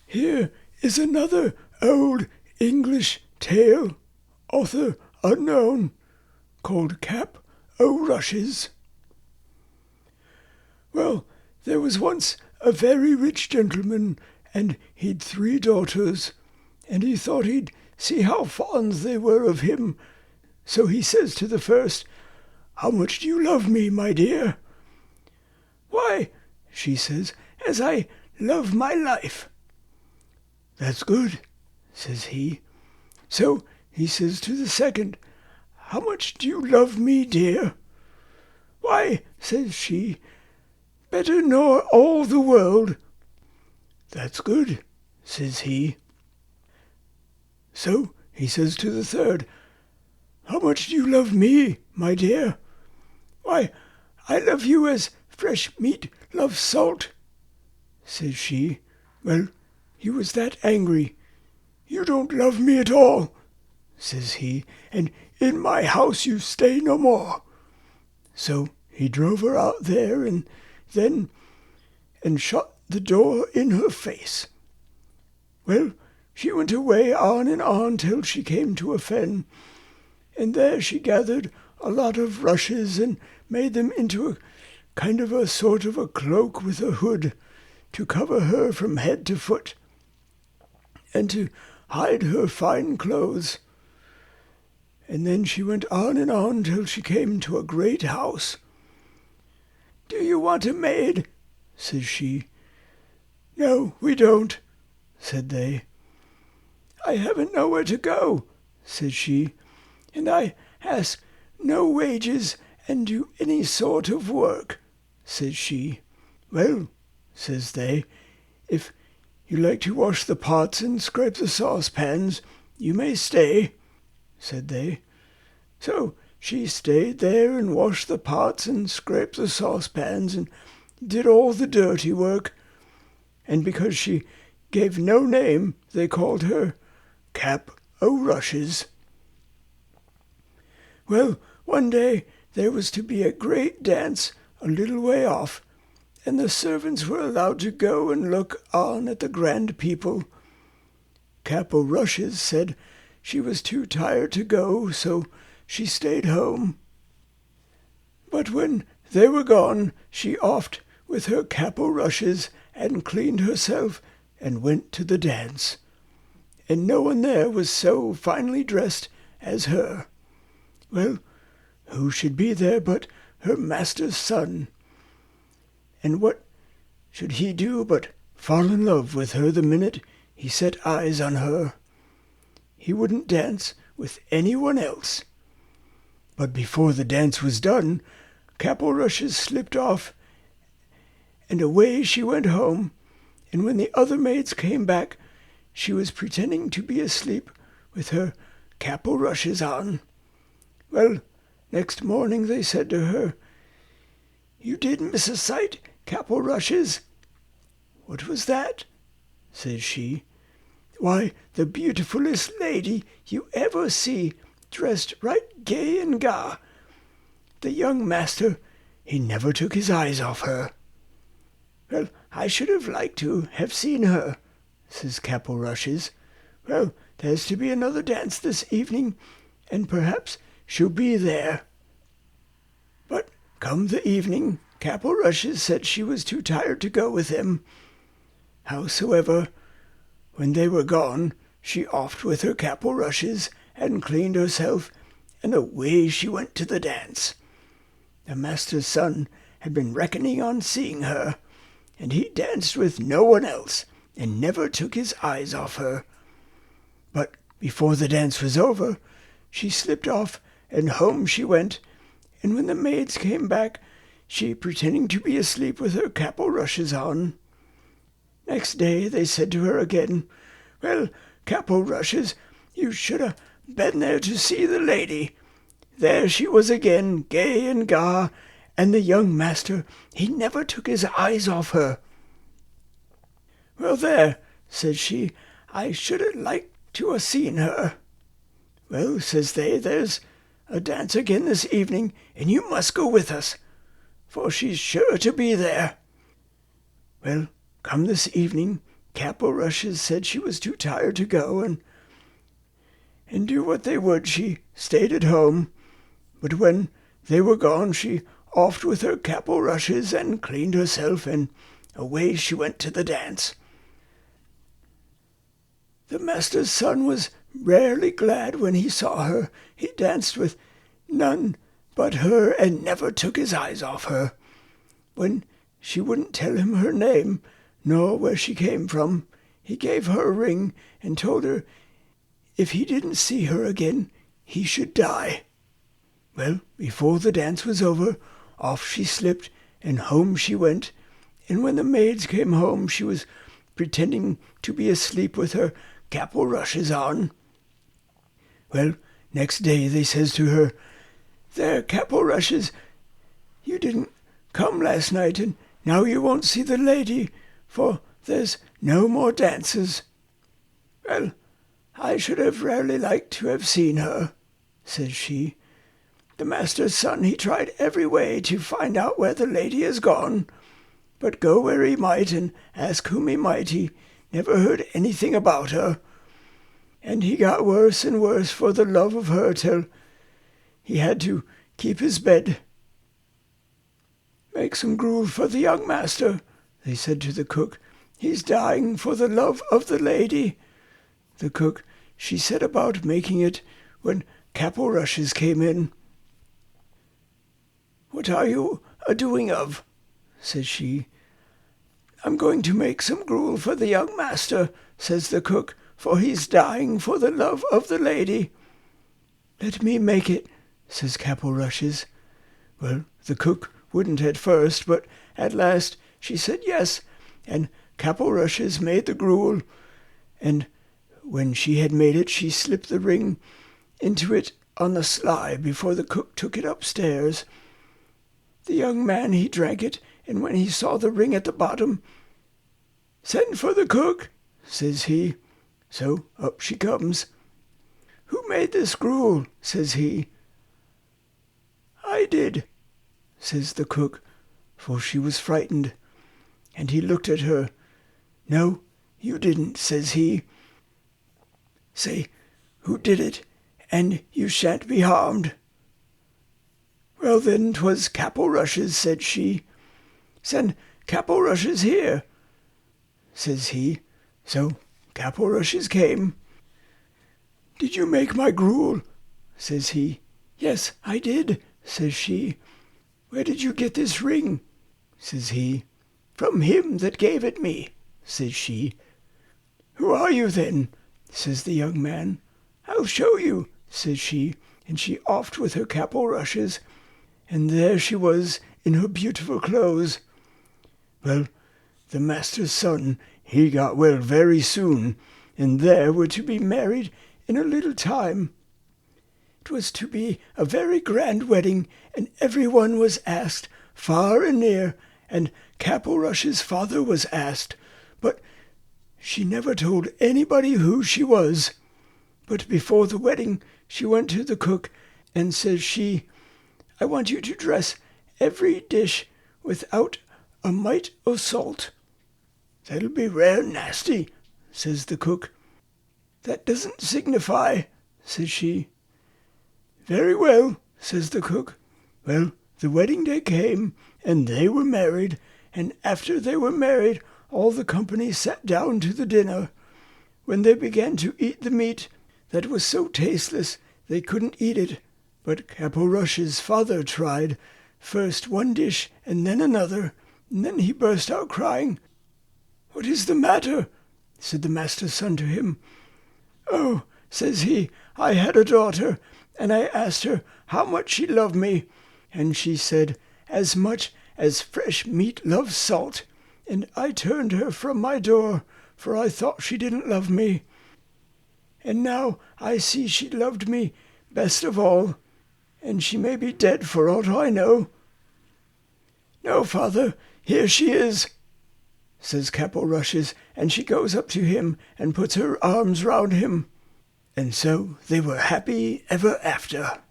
Here is another old English tale, author unknown, called Cap o' Rushes. Well, there was once a very rich gentleman, and he'd 3 daughters, and he thought he'd see how fond they were of him. So he says to the first, "How much do you love me, my dear?" "Why," she says, "as I love my life." "That's good," says he. So he says to the second, "How much do you love me, dear?" "Why," says she, "better nor all the world." "That's good," says he. So he says to the third, "How much do you love me, my dear?" "Why, I love you as fresh meat loves salt," says she. Well, he was that angry. "You don't love me at all," says he, "and in my house you stay no more." So he drove her out there and shut the door in her face. Well, she went away on and on till she came to a fen, and there she gathered a lot of rushes and made them into a kind of a sort of a cloak with a hood to cover her from head to foot, and to hide her fine clothes. And then she went on and on till she came to a great house. "Do you want a maid?" says she. "No, we don't," said they. "I haven't nowhere to go," says she, "and I ask no wages and do any sort of work," says she. "Well," says they, "if you like to wash the pots and scrape the saucepans, you may stay," said they. So she stayed there and washed the pots and scraped the saucepans and did all the dirty work, and because she gave no name, they called her Cap o' Rushes. Well, one day there was to be a great dance a little way off, and the servants were allowed to go and look on at the grand people. Cap o' Rushes said she was too tired to go, so she stayed home. But when they were gone, she offed with her cap o' rushes and cleaned herself and went to the dance. And no one there was so finely dressed as her. Well, who should be there but her master's son? And what should he do but fall in love with her the minute he set eyes on her? He wouldn't dance with anyone else. But before the dance was done, Cap o' Rushes slipped off, and away she went home, and when the other maids came back, she was pretending to be asleep with her cap o' rushes on. Well, next morning they said to her, "You did miss a sight, Cap o' Rushes." "What was that?" says she. "Why, the beautifulest lady you ever see, dressed right gay and ga. The young master, he never took his eyes off her." "Well, I should have liked to have seen her," says Cap o' Rushes. "Well, there's to be another dance this evening, and perhaps she'll be there." But come the evening, Cap o' Rushes said she was too tired to go with him. Howsoever, when they were gone, she offed with her cap o' rushes and cleaned herself, and away she went to the dance. The master's son had been reckoning on seeing her, and he danced with no one else, and never took his eyes off her. But before the dance was over, she slipped off, and home she went, and when the maids came back, she pretending to be asleep with her cap o' rushes on. Next day they said to her again, "Well, Cap o' Rushes, you should have been there to see the lady. There she was again, gay and ga, and the young master, he never took his eyes off her." "Well, there," says she, "I should have liked to have seen her." "Well," says they, "there's a dance again this evening, and you must go with us, for she's sure to be there." Well, come this evening, Cap o' Rushes said she was too tired to go, and do what they would, she stayed at home. But when they were gone, she offed with her cap o' rushes and cleaned herself, and away she went to the dance. The master's son was rarely glad when he saw her. He danced with none but her, and never took his eyes off her. When she wouldn't tell him her name, nor where she came from, he gave her a ring and told her if he didn't see her again, he should die. Well, before the dance was over, off she slipped, and home she went. And when the maids came home, she was pretending to be asleep with her cap o' rushes on. Well, next day they says to her, "There, Cap o' Rushes, you didn't come last night, and now you won't see the lady, for there's no more dances." "Well, I should have rarely liked to have seen her," says she. "The master's son, he tried every way to find out where the lady has gone, but go where he might and ask whom he might, he never heard anything about her. And he got worse and worse for the love of her till he had to keep his bed." "Make some gruel for the young master," they said to the cook. "He's dying for the love of the lady." The cook, she set about making it when Cap o' Rushes came in. "What are you a-doing of?" says she. "I'm going to make some gruel for the young master," says the cook, "for he's dying for the love of the lady." "Let me make it," says Cap o' Rushes. Well, the cook wouldn't at first, but at last she said yes, and Cap o' Rushes made the gruel, and when she had made it, she slipped the ring into it on the sly before the cook took it upstairs. The young man, he drank it, and when he saw the ring at the bottom, "Send for the cook," says he. So up she comes. "Who made this gruel?" says he. "I did," says the cook, for she was frightened. And he looked at her. "No, you didn't," says he. "Say who did it, and you shan't be harmed." "Well then, 'twas Cap o' Rushes," said she. "Send Cap o' Rushes here," says he. So Cap o' Rushes came. "Did you make my gruel?" says he. "Yes, I did," says she. "Where did you get this ring?" says he. "From him that gave it me," says she. "Who are you then?" says the young man. "I'll show you," says she, and she offed with her Cap o' Rushes, and there she was in her beautiful clothes. Well, the master's son, he got well very soon, and they were to be married in a little time. It was to be a very grand wedding, and everyone was asked, far and near, and Cap o' Rushes' father was asked, but she never told anybody who she was. But before the wedding she went to the cook, and says she, "I want you to dress every dish without a mite o' salt." "That'll be rare nasty," says the cook. "That doesn't signify," says she. "Very well," says the cook. Well, the wedding day came, and they were married, and after they were married, all the company sat down to the dinner. When they began to eat the meat, that was so tasteless they couldn't eat it, but Cap o' Rushes' father tried, first one dish and then another, and then he burst out crying. "What is the matter?" said the master's son to him. "Oh," says he, "I had a daughter, and I asked her how much she loved me, and she said, 'As much as fresh meat loves salt,' and I turned her from my door, for I thought she didn't love me. And now I see she loved me best of all, and she may be dead for aught I know." "No, father, here she is," says Cap o' Rushes, and she goes up to him and puts her arms round him. And so they were happy ever after.